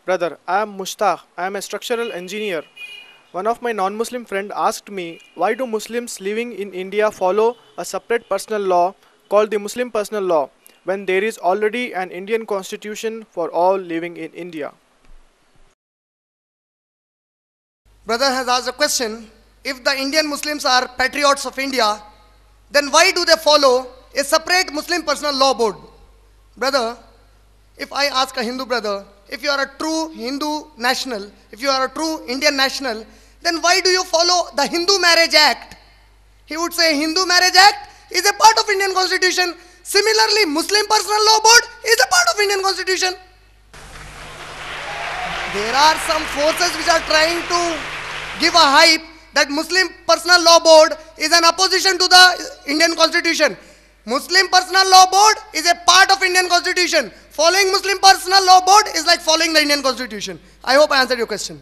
Brother, I am Mushtaq. I am a structural engineer. One of my non-Muslim friend asked me, why do Muslims living in India follow a separate personal law called the Muslim Personal Law when there is already an Indian constitution for all living in India? Brother has asked a question, if the Indian Muslims are patriots of India, then why do they follow a separate Muslim personal law board? Brother, if I ask a Hindu brother, if you are a true Hindu national, if you are a true Indian national, then why do you follow the Hindu Marriage Act? He would say Hindu Marriage Act is a part of Indian Constitution. Similarly, Muslim Personal Law Board is a part of Indian Constitution. There are some forces which are trying to give a hype that Muslim Personal Law Board is an opposition to the Indian Constitution. Muslim Personal Law Board is a part of Indian Constitution. Following Muslim Personal Law Board is like following the Indian Constitution. I hope I answered your question.